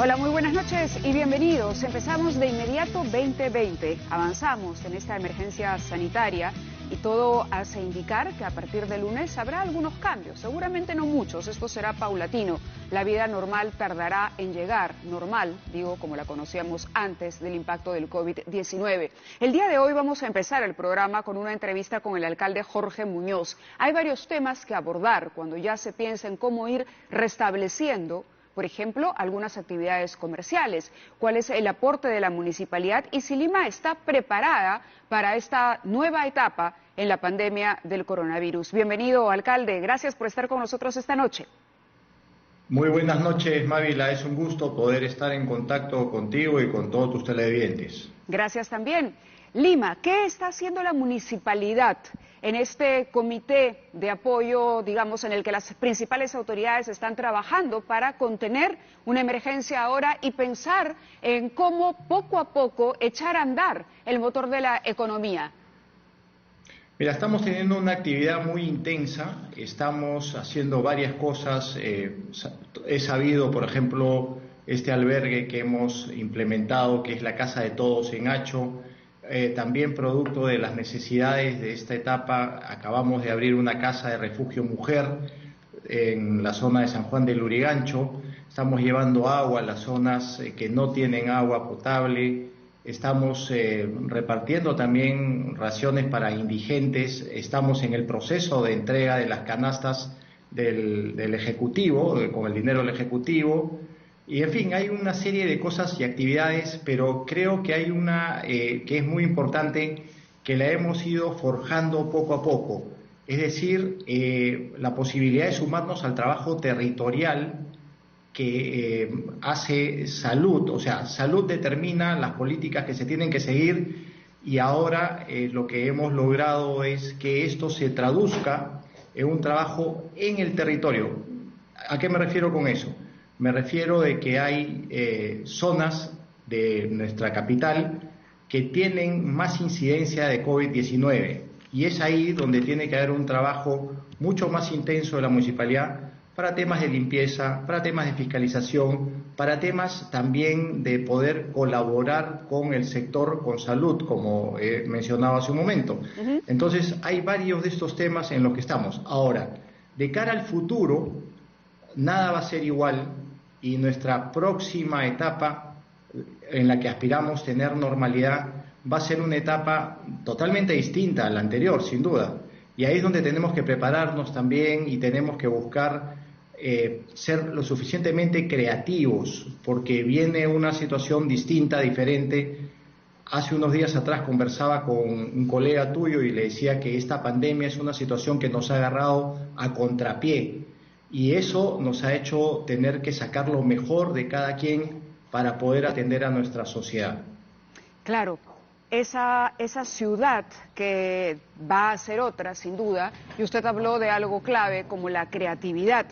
Hola, muy buenas noches y bienvenidos. Empezamos de inmediato 2020. Avanzamos en esta emergencia sanitaria y todo hace indicar que a partir de lunes habrá algunos cambios. Seguramente no muchos, esto será paulatino. La vida normal tardará en llegar, normal, digo, como la conocíamos antes del impacto del COVID-19. El día de hoy vamos a empezar el programa con una entrevista con el alcalde Jorge Muñoz. Hay varios temas que abordar cuando ya se piensa en cómo ir restableciendo, por ejemplo, algunas actividades comerciales. ¿Cuál es el aporte de la municipalidad y si Lima está preparada para esta nueva etapa en la pandemia del coronavirus? Bienvenido, alcalde. Gracias por estar con nosotros esta noche. Muy buenas noches, Mávila. Es un gusto poder estar en contacto contigo y con todos tus televidentes. Gracias también. Lima, ¿qué está haciendo la municipalidad en este comité de apoyo, digamos, en el que las principales autoridades están trabajando para contener una emergencia ahora y pensar en cómo poco a poco echar a andar el motor de la economía? Mira, estamos teniendo una actividad muy intensa, estamos haciendo varias cosas. He sabido, por ejemplo, este albergue que hemos implementado, que es la Casa de Todos en Hacho. También producto de las necesidades de esta etapa, acabamos de abrir una casa de refugio mujer en la zona de San Juan del Lurigancho. Estamos llevando agua a las zonas que no tienen agua potable. Estamos repartiendo también raciones para indigentes. Estamos en el proceso de entrega de las canastas del Ejecutivo, con el dinero del Ejecutivo. Y en fin, hay una serie de cosas y actividades, pero creo que hay una que es muy importante, que la hemos ido forjando poco a poco. Es decir, la posibilidad de sumarnos al trabajo territorial que hace salud. O sea, salud determina las políticas que se tienen que seguir y ahora lo que hemos logrado es que esto se traduzca en un trabajo en el territorio. ¿A qué me refiero con eso? Me refiero de que hay zonas de nuestra capital que tienen más incidencia de COVID-19 y es ahí donde tiene que haber un trabajo mucho más intenso de la municipalidad para temas de limpieza, para temas de fiscalización, para temas también de poder colaborar con el sector con salud, como he mencionado hace un momento. Entonces, hay varios de estos temas en los que estamos. Ahora, de cara al futuro, nada va a ser igual y nuestra próxima etapa en la que aspiramos tener normalidad va a ser una etapa totalmente distinta a la anterior, sin duda. Y ahí es donde tenemos que prepararnos también y tenemos que buscar ser lo suficientemente creativos, porque viene una situación distinta, diferente. Hace unos días atrás conversaba con un colega tuyo y le decía que esta pandemia es una situación que nos ha agarrado a contrapié. Y eso nos ha hecho tener que sacar lo mejor de cada quien para poder atender a nuestra sociedad. Claro, esa ciudad que va a ser otra, sin duda, y usted habló de algo clave como la creatividad.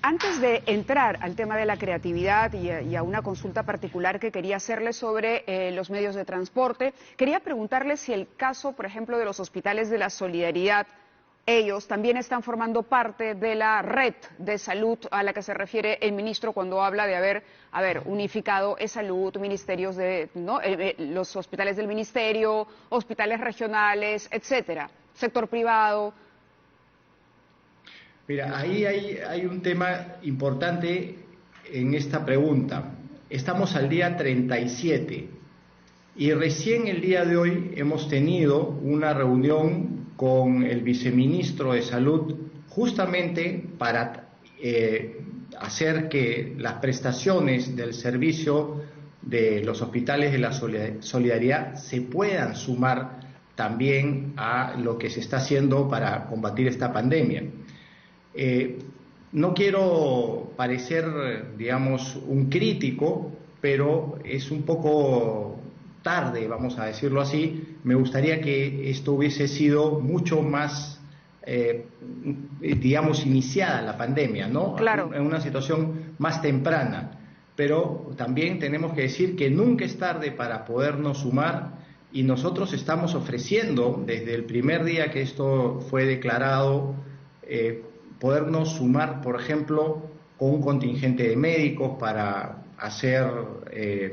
Antes de entrar al tema de la creatividad y a una consulta particular que quería hacerle sobre los medios de transporte, quería preguntarle si el caso, por ejemplo, de los hospitales de la Solidaridad, ellos también están formando parte de la red de salud a la que se refiere el ministro cuando habla de haber unificado salud, ministerios los hospitales del ministerio, hospitales regionales, etcétera, sector privado. Mira, ahí hay un tema importante en esta pregunta. Estamos al día 37 y recién el día de hoy hemos tenido una reunión con el viceministro de Salud justamente para hacer que las prestaciones del servicio de los hospitales de la Solidaridad se puedan sumar también a lo que se está haciendo para combatir esta pandemia. No quiero parecer, digamos, un crítico, pero es un poco tarde, vamos a decirlo así. Me gustaría que esto hubiese sido mucho más, digamos, iniciada la pandemia, ¿no? Claro. En una situación más temprana. Pero también tenemos que decir que nunca es tarde para podernos sumar y nosotros estamos ofreciendo, desde el primer día que esto fue declarado, podernos sumar, por ejemplo, con un contingente de médicos para hacer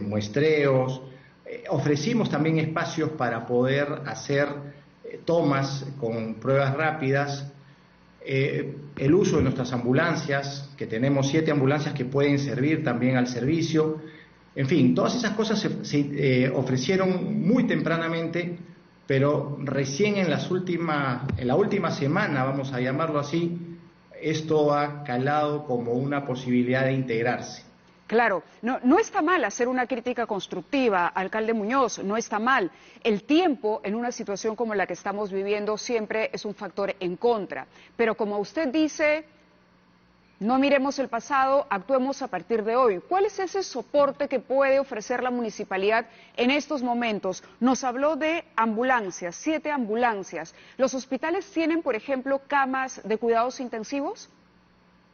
muestreos. Ofrecimos también espacios para poder hacer tomas con pruebas rápidas. El uso de nuestras ambulancias, que tenemos 7 ambulancias que pueden servir también al servicio. En fin, todas esas cosas se ofrecieron muy tempranamente, pero recién en la última semana, vamos a llamarlo así, esto ha calado como una posibilidad de integrarse. Claro, no está mal hacer una crítica constructiva, alcalde Muñoz, no está mal. El tiempo en una situación como la que estamos viviendo siempre es un factor en contra. Pero como usted dice, no miremos el pasado, actuemos a partir de hoy. ¿Cuál es ese soporte que puede ofrecer la municipalidad en estos momentos? Nos habló de ambulancias, 7 ambulancias. ¿Los hospitales tienen, por ejemplo, camas de cuidados intensivos?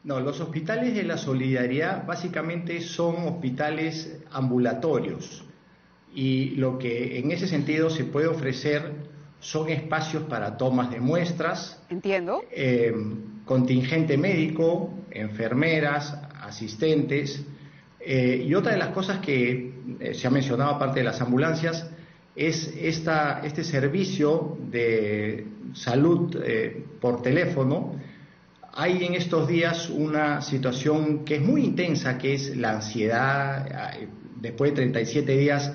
No, los hospitales de la Solidaridad básicamente son hospitales ambulatorios y lo que en ese sentido se puede ofrecer son espacios para tomas de muestras. Entiendo. Contingente médico, enfermeras, asistentes. Y otra de las cosas que se ha mencionado aparte de las ambulancias es este servicio de salud por teléfono. Hay en estos días una situación que es muy intensa, que es la ansiedad. Después de 37 días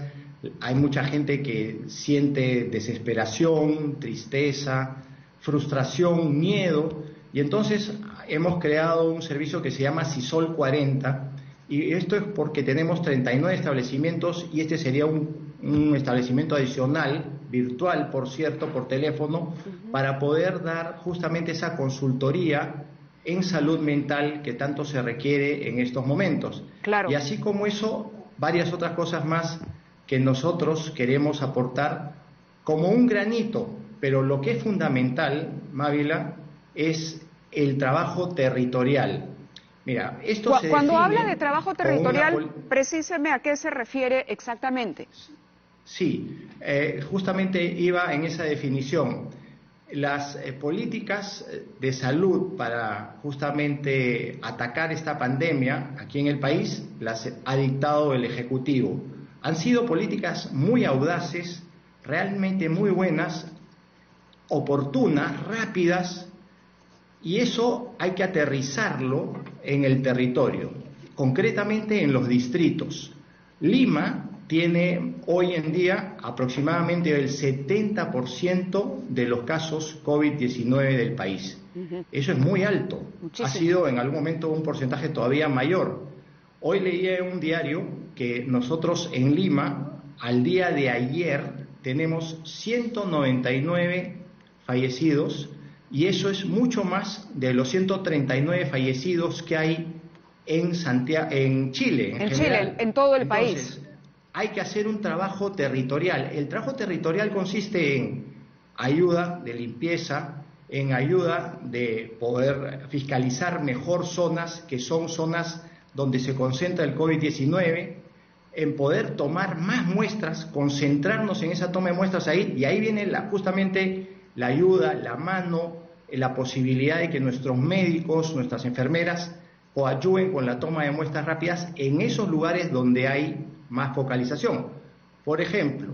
hay mucha gente que siente desesperación, tristeza, frustración, miedo, y entonces hemos creado un servicio que se llama CISOL 40, y esto es porque tenemos 39 establecimientos y este sería un establecimiento adicional, virtual por cierto, por teléfono, para poder dar justamente esa consultoría en salud mental que tanto se requiere en estos momentos. Claro. Y así como eso, varias otras cosas más que nosotros queremos aportar como un granito, pero lo que es fundamental, Mávila, es el trabajo territorial. Mira, esto se Cuando habla de trabajo territorial, precíseme a qué se refiere exactamente. Sí, justamente iba en esa definición. Las políticas de salud para justamente atacar esta pandemia aquí en el país las ha dictado el Ejecutivo. Han sido políticas muy audaces, realmente muy buenas, oportunas, rápidas, y eso hay que aterrizarlo en el territorio, concretamente en los distritos. Lima tiene hoy en día aproximadamente el 70% de los casos COVID-19 del país. Eso es muy alto. Muchísimo. Ha sido en algún momento un porcentaje todavía mayor. Hoy leí en un diario que nosotros en Lima, al día de ayer, tenemos 199 fallecidos, y eso es mucho más de los 139 fallecidos que hay en Chile. En Chile, en todo el país. Hay que hacer un trabajo territorial. El trabajo territorial consiste en ayuda de limpieza, en ayuda de poder fiscalizar mejor zonas que son zonas donde se concentra el COVID-19, en poder tomar más muestras, concentrarnos en esa toma de muestras ahí, y ahí viene justamente la ayuda, la mano, la posibilidad de que nuestros médicos, nuestras enfermeras coadyuven con la toma de muestras rápidas en esos lugares donde hay más focalización. Por ejemplo,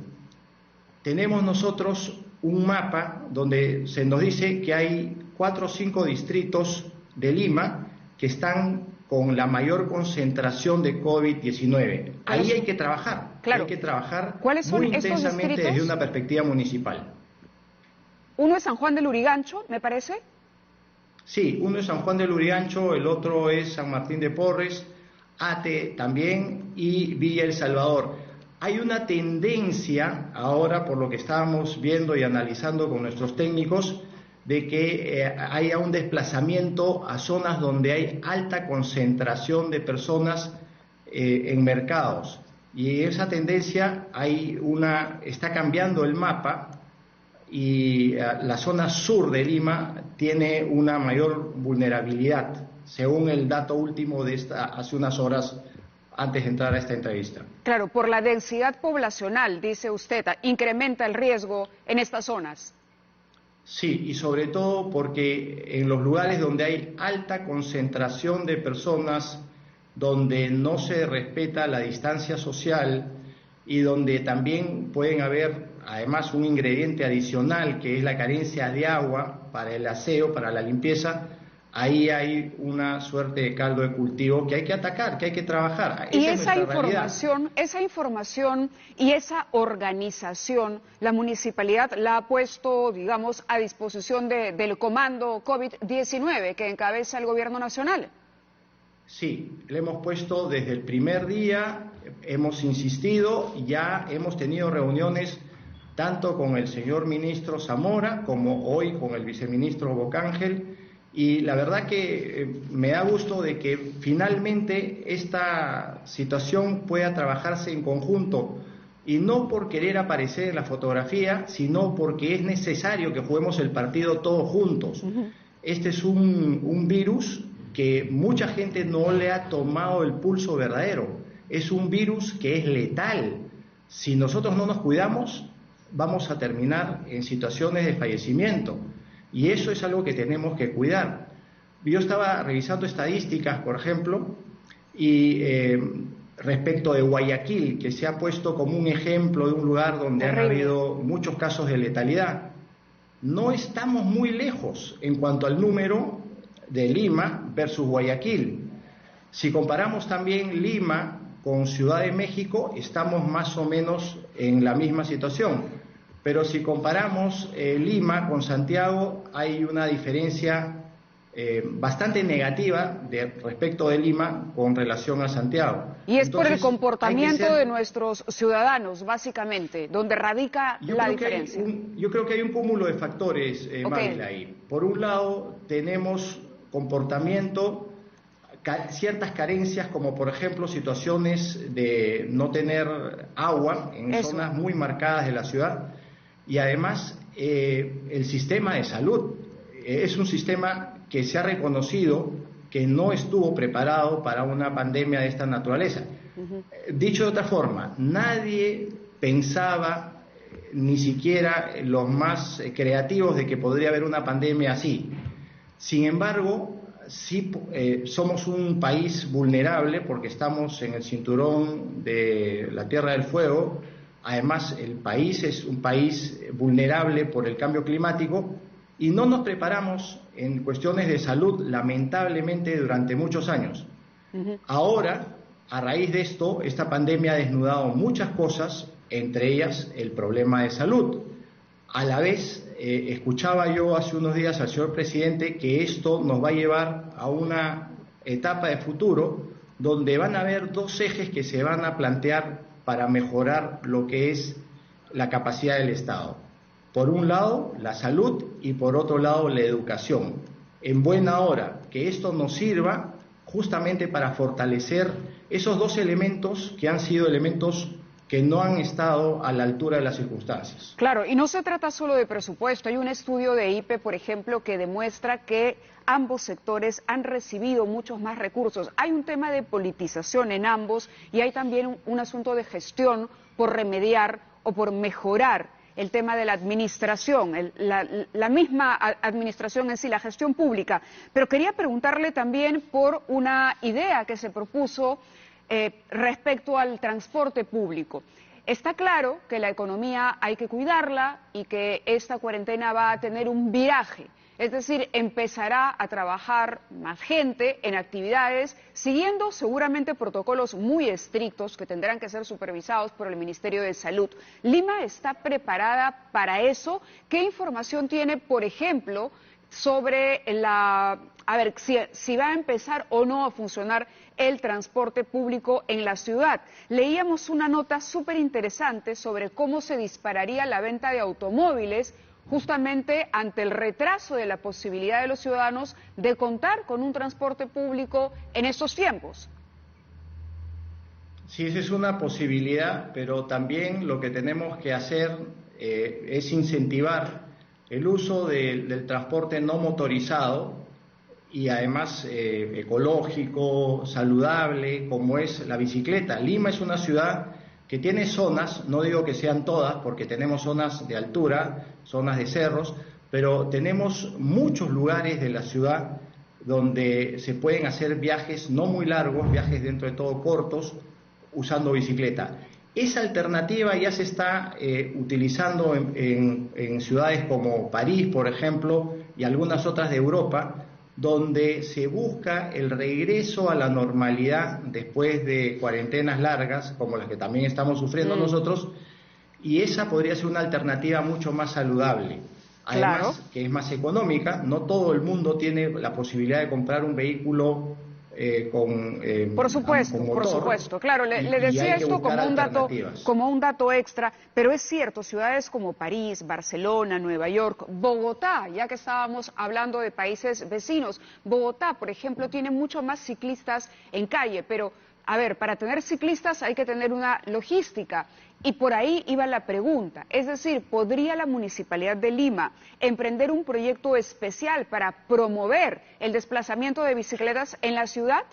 tenemos nosotros un mapa donde se nos dice que hay 4 o 5 distritos de Lima que están con la mayor concentración de COVID-19. Ahí hay que trabajar, claro. Hay que trabajar muy intensamente desde una perspectiva municipal. Uno es San Juan del Lurigancho, me parece. Sí, uno es San Juan del Lurigancho, el otro es San Martín de Porres, Ate también y Villa El Salvador. Hay una tendencia ahora, por lo que estábamos viendo y analizando con nuestros técnicos, de que haya un desplazamiento a zonas donde hay alta concentración de personas en mercados. Y esa tendencia está cambiando el mapa, y la zona sur de Lima tiene una mayor vulnerabilidad, según el dato último de hace unas horas antes de entrar a esta entrevista. Claro, por la densidad poblacional, dice usted, incrementa el riesgo en estas zonas. Sí, y sobre todo porque en los lugares donde hay alta concentración de personas donde no se respeta la distancia social y donde también pueden haber además un ingrediente adicional que es la carencia de agua para el aseo, para la limpieza, ahí hay una suerte de caldo de cultivo que hay que atacar, que hay que trabajar. Y esa información y esa organización, la municipalidad la ha puesto, digamos, a disposición del comando COVID-19 que encabeza el gobierno nacional. Sí, le hemos puesto desde el primer día, hemos insistido, ya hemos tenido reuniones tanto con el señor ministro Zamora como hoy con el viceministro Bocángel, y la verdad que me da gusto de que finalmente esta situación pueda trabajarse en conjunto, y no por querer aparecer en la fotografía, sino porque es necesario que juguemos el partido todos juntos. Este es un virus que mucha gente no le ha tomado el pulso verdadero. Es un virus que es letal. Si nosotros no nos cuidamos, vamos a terminar en situaciones de fallecimiento. Y eso es algo que tenemos que cuidar. Yo estaba revisando estadísticas, por ejemplo, y respecto de Guayaquil, que se ha puesto como un ejemplo de un lugar donde han habido muchos casos de letalidad. No estamos muy lejos en cuanto al número de Lima versus Guayaquil. Si comparamos también Lima con Ciudad de México, estamos más o menos en la misma situación. Pero si comparamos Lima con Santiago, hay una diferencia bastante negativa respecto de Lima con relación a Santiago. Y es por el comportamiento de nuestros ciudadanos, básicamente, donde radica la diferencia. Yo creo que hay un cúmulo de factores, Mabel, ahí. Por un lado, tenemos comportamiento, ciertas carencias, como por ejemplo situaciones de no tener agua en zonas muy marcadas de la ciudad, y además el sistema de salud es un sistema que se ha reconocido que no estuvo preparado para una pandemia de esta naturaleza. Dicho de otra forma, nadie pensaba, ni siquiera los más creativos, de que podría haber una pandemia así. Sin embargo, sí, somos un país vulnerable porque estamos en el cinturón de la Tierra del Fuego. Además, el país es un país vulnerable por el cambio climático y no nos preparamos en cuestiones de salud, lamentablemente, durante muchos años. Ahora, a raíz de esto, esta pandemia ha desnudado muchas cosas, entre ellas el problema de salud. A la vez, escuchaba yo hace unos días al señor presidente que esto nos va a llevar a una etapa de futuro donde van a haber dos ejes que se van a plantear para mejorar lo que es la capacidad del Estado. Por un lado, la salud, y por otro lado, la educación. En buena hora, que esto nos sirva justamente para fortalecer esos dos elementos que han sido elementos que no han estado a la altura de las circunstancias. Claro, y no se trata solo de presupuesto. Hay un estudio de IPE, por ejemplo, que demuestra que ambos sectores han recibido muchos más recursos. Hay un tema de politización en ambos y hay también un asunto de gestión por remediar o por mejorar el tema de la administración, la misma administración en sí, la gestión pública. Pero quería preguntarle también por una idea que se propuso respecto al transporte público. Está claro que la economía hay que cuidarla y que esta cuarentena va a tener un viraje. Es decir, empezará a trabajar más gente en actividades, siguiendo seguramente protocolos muy estrictos que tendrán que ser supervisados por el Ministerio de Salud. ¿Lima está preparada para eso? ¿Qué información tiene, por ejemplo, sobre si va a empezar o no a funcionar el transporte público en la ciudad? Leíamos una nota súper interesante sobre cómo se dispararía la venta de automóviles justamente ante el retraso de la posibilidad de los ciudadanos de contar con un transporte público en estos tiempos. Sí, esa es una posibilidad, pero también lo que tenemos que hacer es incentivar el uso del transporte no motorizado y además ecológico, saludable, como es la bicicleta. Lima es una ciudad que tiene zonas, no digo que sean todas, porque tenemos zonas de altura, zonas de cerros, pero tenemos muchos lugares de la ciudad donde se pueden hacer viajes no muy largos, viajes dentro de todo cortos, usando bicicleta. Esa alternativa ya se está utilizando en ciudades como París, por ejemplo, y algunas otras de Europa, donde se busca el regreso a la normalidad después de cuarentenas largas, como las que también estamos sufriendo nosotros, y esa podría ser una alternativa mucho más saludable. Además, que es más económica, no todo el mundo tiene la posibilidad de comprar un vehículo por supuesto, con motor, por supuesto. Claro, le decía esto como un dato extra, pero es cierto, ciudades como París, Barcelona, Nueva York, Bogotá, ya que estábamos hablando de países vecinos, Bogotá, por ejemplo, tiene mucho más ciclistas en calle, pero a ver, para tener ciclistas hay que tener una logística. Y por ahí iba la pregunta, es decir, ¿podría la Municipalidad de Lima emprender un proyecto especial para promover el desplazamiento de bicicletas en la ciudad?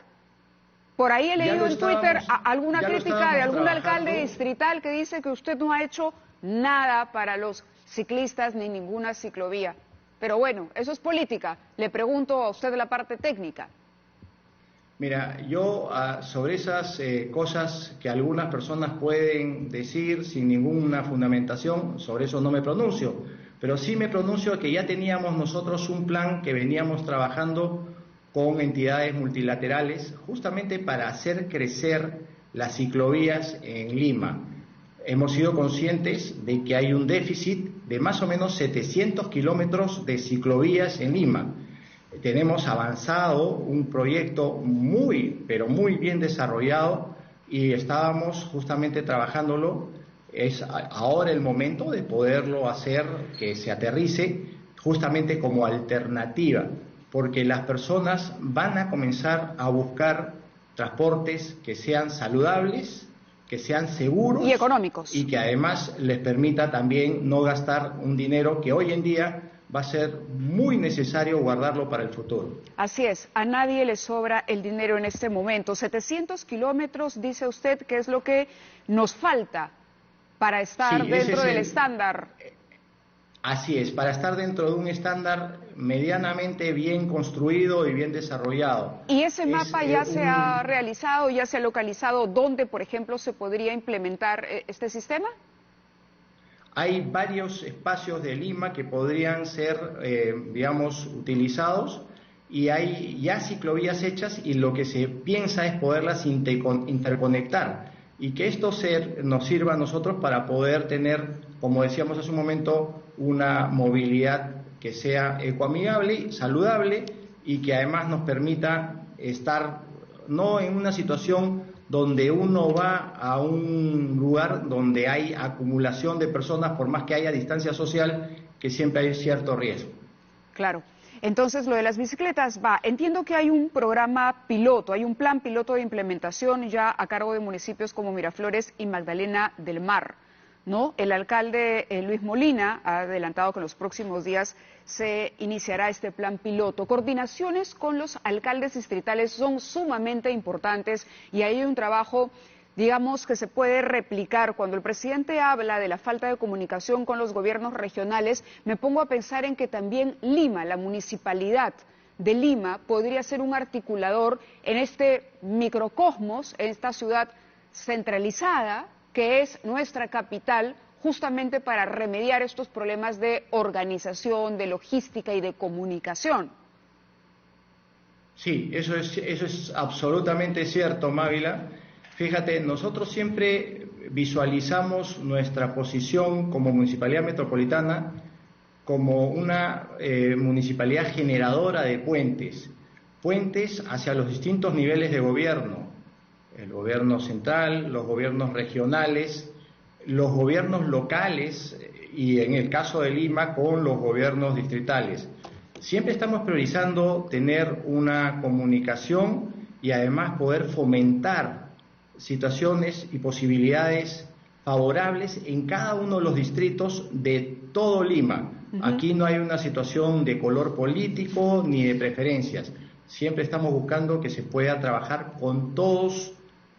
Por ahí he leído en Twitter alguna crítica de algún alcalde distrital que dice que usted no ha hecho nada para los ciclistas ni ninguna ciclovía. Pero bueno, eso es política. Le pregunto a usted la parte técnica. Mira, yo sobre esas cosas que algunas personas pueden decir sin ninguna fundamentación, sobre eso no me pronuncio, pero sí me pronuncio que ya teníamos nosotros un plan que veníamos trabajando con entidades multilaterales justamente para hacer crecer las ciclovías en Lima. Hemos sido conscientes de que hay un déficit de más o menos 700 kilómetros de ciclovías en Lima. Tenemos avanzado un proyecto muy, pero muy bien desarrollado y estábamos justamente trabajándolo. Es ahora el momento de poderlo hacer que se aterrice justamente como alternativa, porque las personas van a comenzar a buscar transportes que sean saludables, que sean seguros y económicos, y que además les permita también no gastar un dinero que hoy en día va a ser muy necesario guardarlo para el futuro. Así es, a nadie le sobra el dinero en este momento. 700 kilómetros, dice usted, que es lo que nos falta para estar dentro del estándar. Así es, para estar dentro de un estándar medianamente bien construido y bien desarrollado. ¿Y ese mapa ya se ha realizado, ya se ha localizado dónde, por ejemplo, se podría implementar este sistema? Hay varios espacios de Lima que podrían ser, digamos, utilizados y hay ya ciclovías hechas y lo que se piensa es poderlas interconectar y que esto nos sirva a nosotros para poder tener, como decíamos hace un momento, una movilidad que sea ecoamigable, saludable y que además nos permita estar no en una situación donde uno va a un lugar donde hay acumulación de personas, por más que haya distancia social, que siempre hay cierto riesgo. Claro. Entonces, lo de las bicicletas entiendo que hay un programa piloto, hay un plan piloto de implementación ya a cargo de municipios como Miraflores y Magdalena del Mar, ¿no? El alcalde Luis Molina ha adelantado que en los próximos días se iniciará este plan piloto. Coordinaciones con los alcaldes distritales son sumamente importantes y hay un trabajo, digamos, que se puede replicar. Cuando el presidente habla de la falta de comunicación con los gobiernos regionales, me pongo a pensar en que también Lima, la municipalidad de Lima, podría ser un articulador en este microcosmos, en esta ciudad centralizada, que es nuestra capital, justamente para remediar estos problemas de organización, de logística y de comunicación. Sí, eso es absolutamente cierto, Mávila. Fíjate, nosotros siempre visualizamos nuestra posición como Municipalidad Metropolitana como una municipalidad generadora de puentes hacia los distintos niveles de gobierno, el gobierno central, los gobiernos regionales, los gobiernos locales y en el caso de Lima con los gobiernos distritales. Siempre estamos priorizando tener una comunicación y además poder fomentar situaciones y posibilidades favorables en cada uno de los distritos de todo Lima. Aquí no hay una situación de color político ni de preferencias. Siempre estamos buscando que se pueda trabajar con todos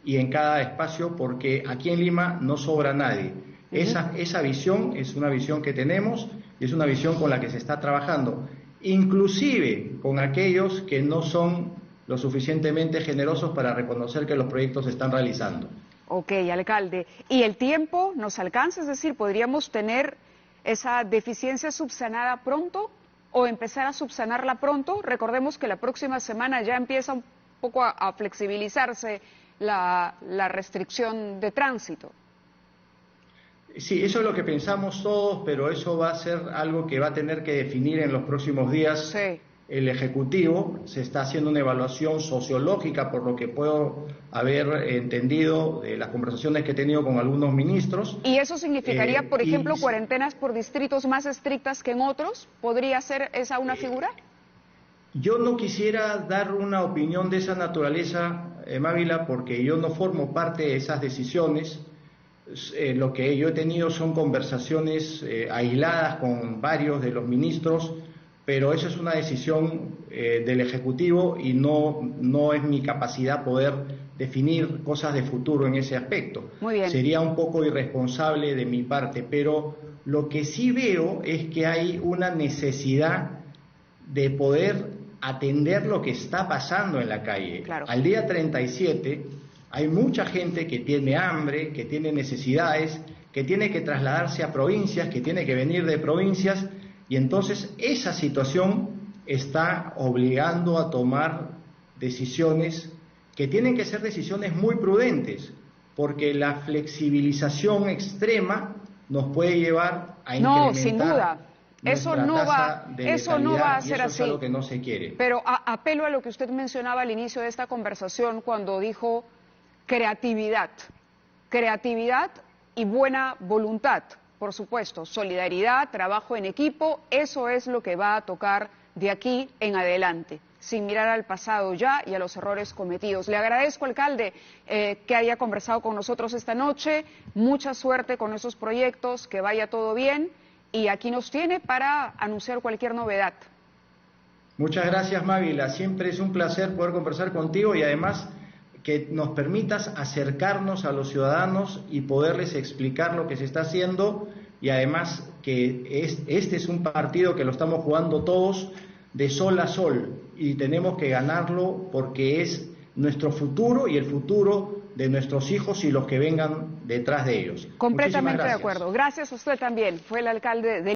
y en cada espacio, porque aquí en Lima no sobra nadie. Esa visión es una visión que tenemos y es una visión con la que se está trabajando. inclusive con aquellos que no son lo suficientemente generosos para reconocer que los proyectos se están realizando. Ok, alcalde. ¿Y el tiempo nos alcanza? Es decir, ¿podríamos tener esa deficiencia subsanada pronto o empezar a subsanarla pronto? Recordemos que la próxima semana ya empieza un poco a flexibilizarse la restricción de tránsito. Sí, eso es lo que pensamos todos, pero eso va a ser algo que va a tener que definir en los próximos días. Sí. El Ejecutivo. Se está haciendo una evaluación sociológica, por lo que puedo haber entendido de las conversaciones que he tenido con algunos ministros. ¿Y eso significaría, por ejemplo, cuarentenas por distritos más estrictas que en otros? ¿Podría ser esa una figura? Yo no quisiera dar una opinión de esa naturaleza, Mávila, porque yo no formo parte de esas decisiones. Lo que yo he tenido son conversaciones aisladas con varios de los ministros, pero eso es una decisión del Ejecutivo y no es mi capacidad poder definir cosas de futuro en ese aspecto. Muy bien. Sería un poco irresponsable de mi parte, pero lo que sí veo es que hay una necesidad de poder atender lo que está pasando en la calle. Claro. Al día 37 hay mucha gente que tiene hambre, que tiene necesidades, que tiene que trasladarse a provincias, que tiene que venir de provincias, y entonces esa situación está obligando a tomar decisiones que tienen que ser decisiones muy prudentes, porque la flexibilización extrema nos puede llevar a incrementar. No, sin duda. Eso no va a ser así. Es algo que no se quiere. Pero apelo a lo que usted mencionaba al inicio de esta conversación cuando dijo creatividad y buena voluntad, por supuesto, solidaridad, trabajo en equipo, eso es lo que va a tocar de aquí en adelante, sin mirar al pasado ya y a los errores cometidos. Le agradezco, alcalde, que haya conversado con nosotros esta noche, mucha suerte con esos proyectos, que vaya todo bien, y aquí nos tiene para anunciar cualquier novedad. Muchas gracias, Mávila, siempre es un placer poder conversar contigo y además que nos permitas acercarnos a los ciudadanos y poderles explicar lo que se está haciendo, y además que este es un partido que lo estamos jugando todos de sol a sol y tenemos que ganarlo porque es nuestro futuro y el futuro de nuestros hijos y los que vengan detrás de ellos. Completamente de acuerdo. Gracias a usted también. Fue el alcalde de